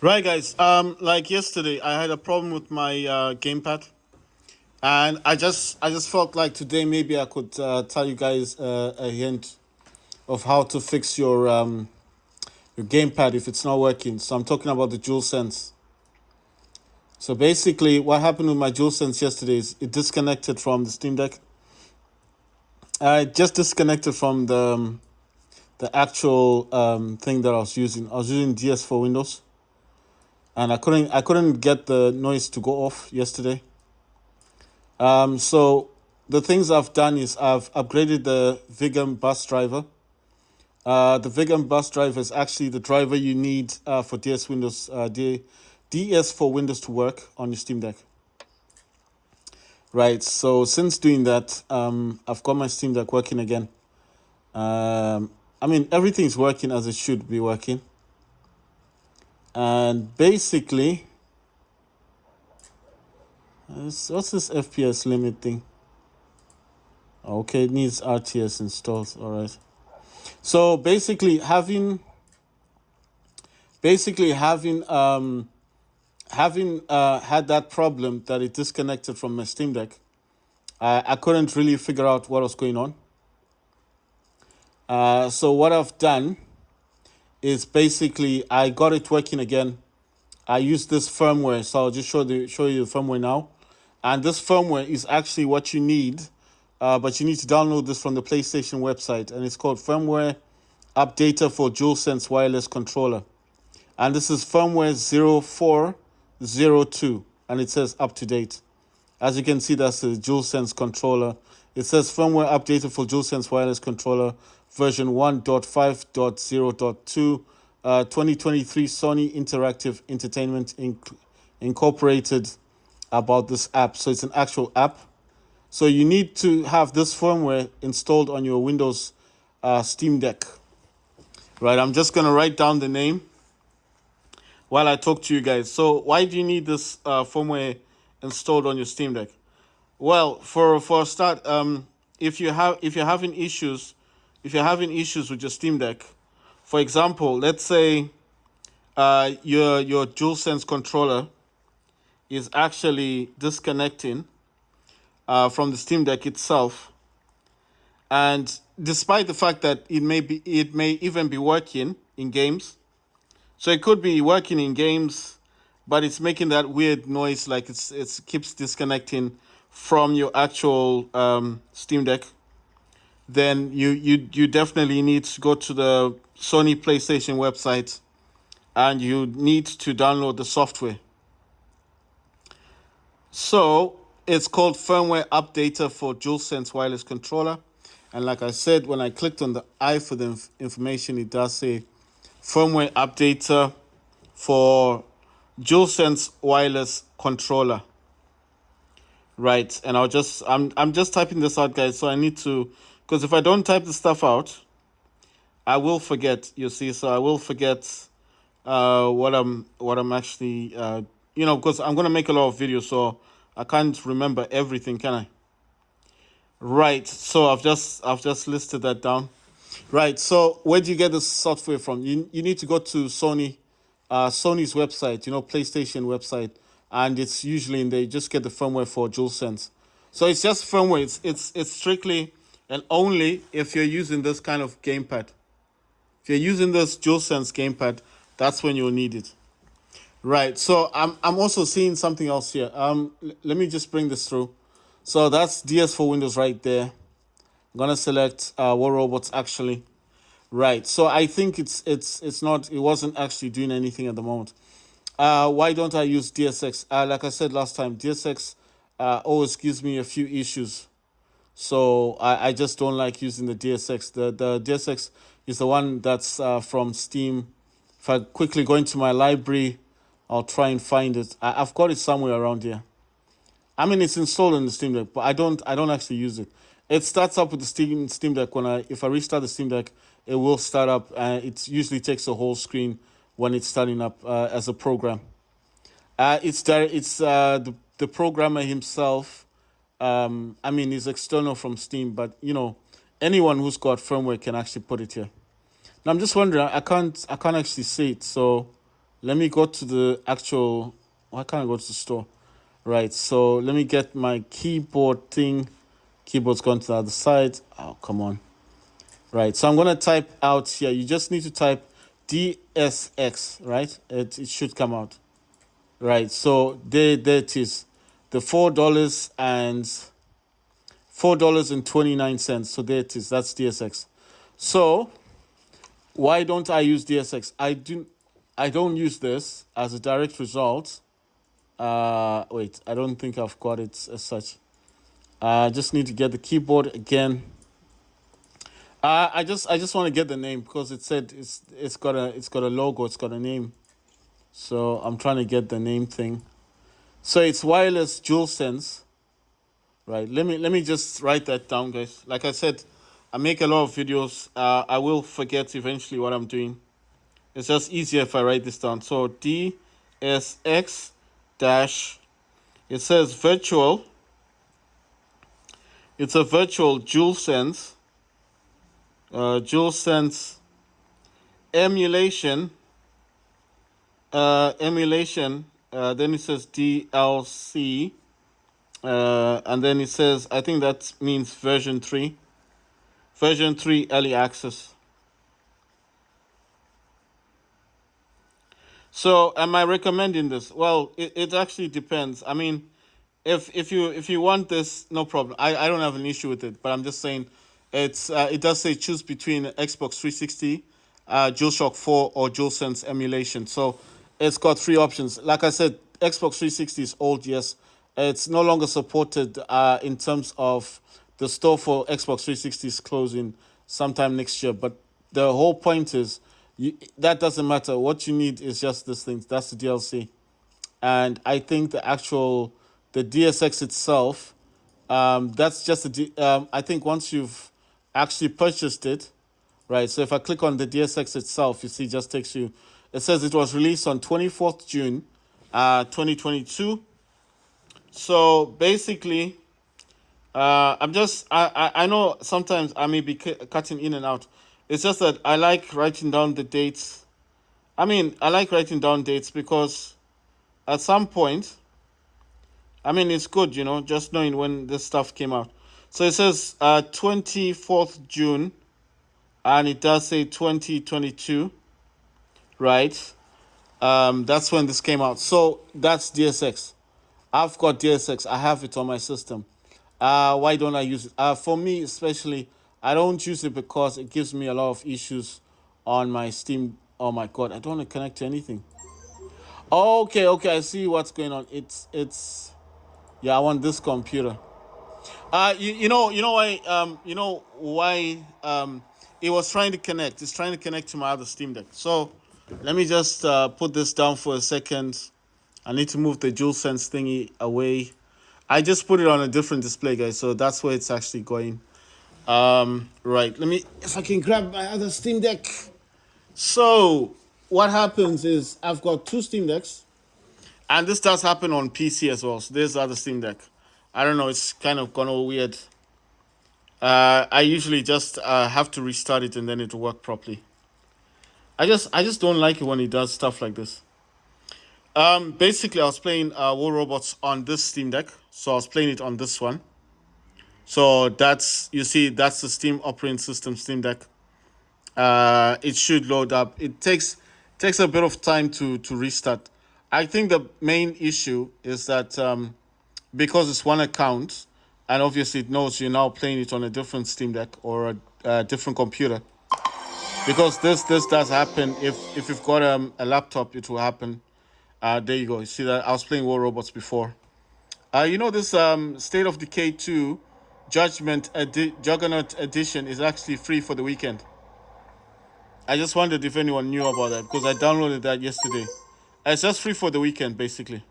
Right, guys. Like yesterday, I had a problem with my gamepad, and I just felt like today maybe I could tell you guys a hint of how to fix your gamepad if it's not working. So I'm talking about the DualSense. So basically, what happened with my DualSense yesterday is it disconnected from the Steam Deck. I just disconnected from the actual thing that I was using. I was using DS for Windows, and I couldn't get the noise to go off yesterday. So the things I've done is I've upgraded the Vigam bus driver. The Vigam bus driver is actually the driver you need for DS for Windows to work on your Steam Deck. Right. So since doing that, I've got my Steam Deck working again. I mean, everything's working as it should be working. And basically, what's this FPS limit thing? Okay, it needs RTS installed. All right. So basically having had that problem that it disconnected from my Steam Deck, I couldn't really figure out what was going on. So what I've done is basically I got it working again. I used this firmware, so I'll just show you the firmware now. And this firmware is actually what you need, but you need to download this from the PlayStation website, and it's called Firmware Updater for DualSense Wireless Controller. And this is firmware 0402, and it says up to date. As you can see, that's the DualSense controller. It says firmware updated for DualSense wireless controller version 1.5.0.2, 2023 Sony Interactive Entertainment Incorporated about this app. So it's an actual app. So you need to have this firmware installed on your Windows Steam Deck. Right, I'm just going to write down the name while I talk to you guys. So why do you need this firmware installed on your Steam Deck? Well, for a start, if you're having issues with your Steam Deck, for example, let's say your DualSense controller is actually disconnecting from the Steam Deck itself, and despite the fact that it may even be working in games, so it could be working in games, but it's making that weird noise, like it keeps disconnecting from your actual Steam Deck. Then you definitely need to go to the Sony PlayStation website, and you need to download the software. So it's called Firmware Updater for DualSense Wireless Controller. And like I said, when I clicked on the I for the information, it does say Firmware Updater for DualSense Wireless Controller. Right, and I'm just typing this out, guys. So I need to, because if I don't type the stuff out, I will forget. You see, so I will forget what I'm actually because I'm gonna make a lot of videos, so I can't remember everything, can I? Right. So I've just listed that down. Right. So where do you get this software from? You need to go to Sony's website, PlayStation website, and it's usually in there. You just get the firmware for DualSense. So it's just firmware. It's strictly and only if you're using this kind of gamepad. If you're using this DualSense gamepad, that's when you'll need it. Right. So I'm also seeing something else here. Let me just bring this through. So that's DS for Windows right there. I'm gonna select War Robots actually. Right. So I think it wasn't actually doing anything at the moment. Why don't I use DSX? Like I said last time, DSX always gives me a few issues. So I just don't like using the DSX. The DSX is the one that's from Steam. If I quickly go into my library, I'll try and find it. I've got it somewhere around here. I mean, it's installed in the Steam Deck, but I don't actually use it. It starts up with the Steam Deck if I restart the Steam Deck, it will start up. It usually takes a whole screen when it's starting up as a program. The programmer himself. I mean, it's external from Steam, but anyone who's got firmware can actually put it here. Now I'm just wondering, I can't actually see it, so let me go to the actual. Why can't I go to the store? Right. So let me get my keyboard thing. Keyboard's gone to the other side. Oh, come on. Right. So I'm gonna type out here. You just need to type DSX. Right. It should come out. Right. So there it is. The $4.29. So there it is. That's DSX. So why don't I use DSX? I don't use this as a direct result. Wait, I don't think I've got it as such. I just need to get the keyboard again. I just want to get the name because it said it's got a logo, it's got a name. So I'm trying to get the name thing. So it's wireless DualSense. Right. Let me just write that down, guys. Like I said, I make a lot of videos. I will forget eventually what I'm doing. It's just easier if I write this down. So DSX dash, it says virtual. It's a virtual DualSense. DualSense emulation. Then it says DLC. And then it says, I think that means version 3. Version 3 early access. So am I recommending this? Well, it actually depends. I mean, if you want this, no problem. I don't have an issue with it, but I'm just saying it does say choose between Xbox 360, DualShock 4 or DualSense emulation. So it's got 3 options. Like I said, Xbox 360 is old, yes. It's no longer supported in terms of the store for Xbox 360 is closing sometime next year. But the whole point is that doesn't matter. What you need is just this thing. That's the DLC. And I think the DSX itself, that's just I think once you've actually purchased it, right? So if I click on the DSX itself, you see, it just takes you. It says it was released on 24th June, 2022. So basically, I know sometimes I may be cutting in and out. It's just that I like writing down the dates. I mean, I like writing down dates because at some point, I mean, it's good, just knowing when this stuff came out. So it says 24th June, and it does say 2022, right? That's when this came out. So that's DSX. I've got DSX. I have it on my system. Why don't I use it? For me, especially, I don't use it because it gives me a lot of issues on my Steam. Oh my God, I don't want to connect to anything. Okay, I see what's going on. Yeah, I want this computer. You know why it was trying to connect. It's trying to connect to my other Steam Deck. So let me just put this down for a second. I need to move the DualSense thingy away. I just put it on a different display, guys, so that's where it's actually going. Right, if I can grab my other Steam Deck. So what happens is I've got 2 Steam Decks, and this does happen on PC as well. So there's the other Steam Deck. I don't know, it's kind of gone all weird. I usually just have to restart it and then it'll work properly. I just don't like it when it does stuff like this. Basically, I was playing War Robots on this Steam Deck, so I was playing it on this one. So that's the Steam operating system Steam Deck. It should load up. It takes a bit of time to restart. I think the main issue is that because it's one account, and obviously it knows you're now playing it on a different Steam Deck or a different computer. Because this does happen. If you've got a laptop, it will happen. There you go. You see that I was playing War Robots before. This State of Decay 2 Juggernaut Edition is actually free for the weekend. I just wondered if anyone knew about that because I downloaded that yesterday. It's just free for the weekend, basically.